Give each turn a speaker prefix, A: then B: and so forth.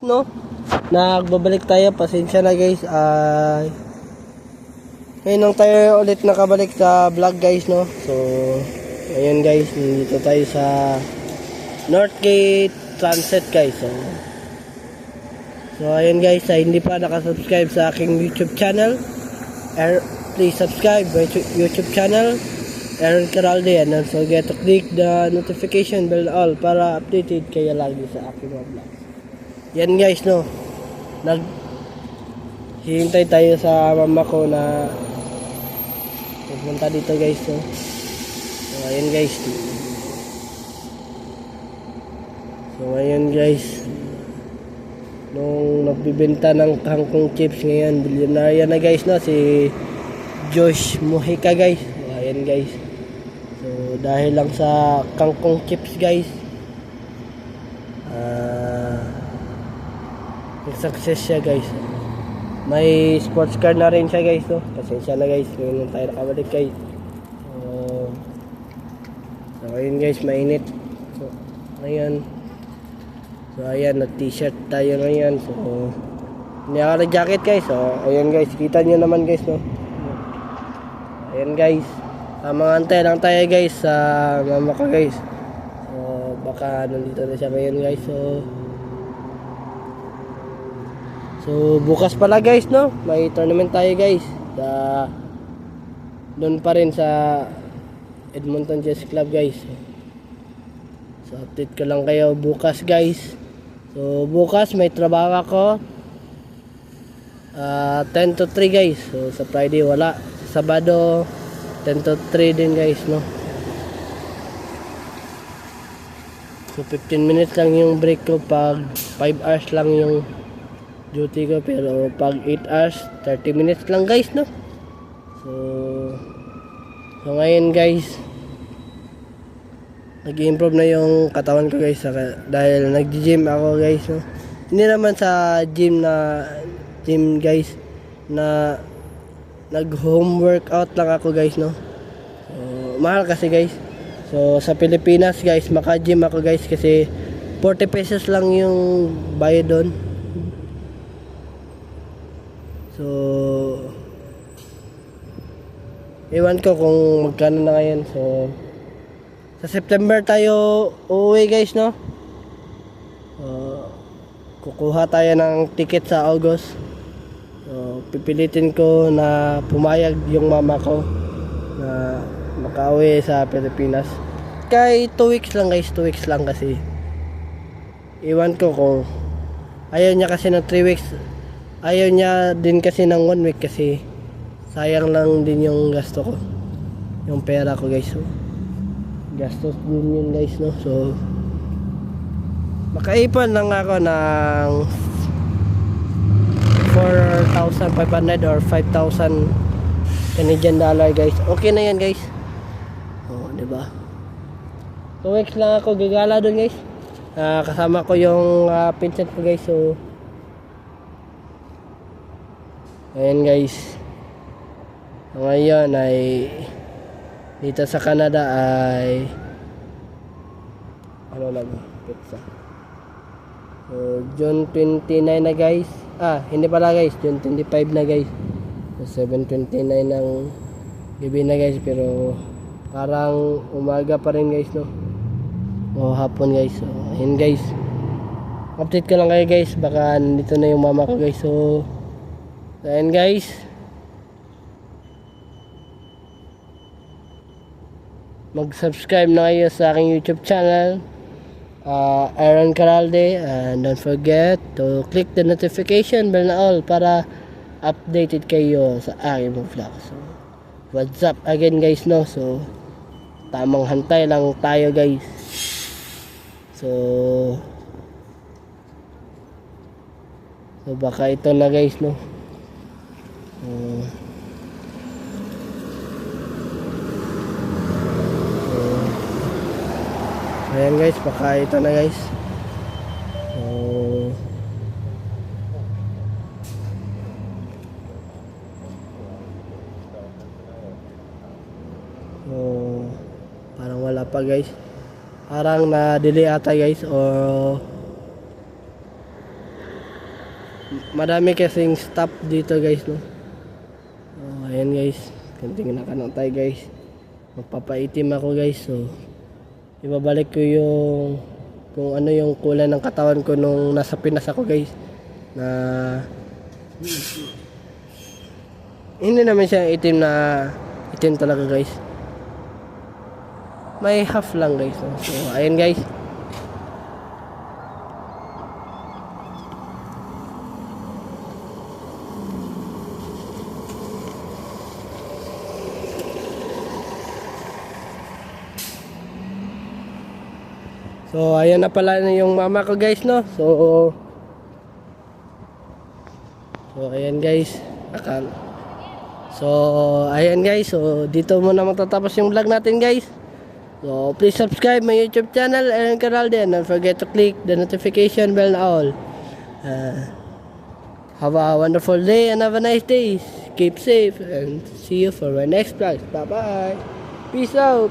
A: No, nagbabalik tayo, pasensya na guys. Ngayon lang tayo ulit nakabalik sa vlog guys, no. So ayun guys, nandito tayo sa Northgate Transit guys. So ayun guys, hindi pa nakasubscribe sa aking YouTube channel, please subscribe my YouTube channel, Aaron Caralde, and don't forget to click the notification bell all para updated kayo lagi sa aking mga vlog. Yan guys, no, hihintay tayo sa mama ko na pupunta dito guys, no. So ayun guys, nung nagbibenta ng kangkong chips ngayon, bilyonarya na guys, no, si Josh Mojica guys. So ayan guys, so dahil lang sa kangkong chips guys, success siya guys. May sports car na rin siya guys, no. Pasensya na guys, ngayon tayo nakabalik guys. So ayun guys, mainit. So ayan, nag t-shirt tayo ngayon. So hindi ako nag-jacket guys. So ayan guys, kita nyo naman guys, no. Ayan guys, antay lang tayo guys sa mama ko guys. So baka nandito na siya ngayon guys. So bukas pala guys, no, may tournament tayo guys. Doon pa rin sa Edmonton Chess Club guys. So update ko lang kayo bukas guys. So bukas may trabaho ako 10 to 3 guys. So sa Friday wala. Sa Sabado 10 to 3 din guys, no. So 15 minutes lang yung break ko pag 5 hours lang yung duty ko, pero pag 8 hours 30 minutes lang guys, no. So ngayon guys, nag-improve na yung katawan ko guys, dahil nag-gym ako guys, no. Hindi naman sa gym guys, na nag-home workout lang ako guys, no. So, mahal kasi guys. So sa Pilipinas guys, maka-gym ako guys kasi 40 pesos lang yung bayad doon. So ewan ko kung magkano na ngayon. So sa September tayo uuwi guys, no. Kukuha tayo ng ticket sa August. So pipilitin ko na pumayag yung mama ko na makauwi sa Pilipinas. Kay 2 weeks lang guys, 2 weeks lang kasi. Ewan ko kung ayaw niya kasi ng 3 weeks. Ayaw niya din kasi ng 1 week kasi sayang lang din yung gasto ko, yung pera ko guys. So gastos din yun guys, no. So makaipon lang ako ng 4,500 or 5,000 Canadian dollar guys. Okay na yan guys. Diba? 2 weeks lang ako gagala doon guys. Kasama ko yung pinsan ko guys. So ayan guys, ngayon ay dito sa Canada ay pizza. So June 29 na guys. Hindi pala guys, June 25 na guys. So 7:29 ng gabi na guys, pero parang umaga pa rin guys, no. O hapon guys. So ayan guys, update ko lang kayo guys, baka nandito na yung mama ko guys. So ayan guys, mag-subscribe na kayo sa aking YouTube channel, Aaron Caralde, and don't forget to click the notification bell na all para updated kayo sa aking vlog. So what's up again guys, no. So tamang hantay lang tayo guys. So baka ito na guys, no. Ayan guys, baka ito na guys. Parang wala pa guys. Parang na-delay ata guys, o Madami kasing stop dito guys, no. Ayan guys, kanting nakanong tayo guys. Magpapaitim ako guys, so ibabalik ko yung kung ano yung kulay ng katawan ko nung nasa Pinas ako guys, na hindi naman siya itim na itim talaga guys, may half lang guys, no? So ayan guys. So ayan na pala yung mama ko guys, no. So ayan guys. So ayan guys. So dito muna matatapos yung vlog natin guys. So please subscribe my YouTube channel, Aaron Caralde, and don't forget to click the notification bell na all. Have a wonderful day and have a nice day. Keep safe and see you for my next vlog. Bye bye. Peace out.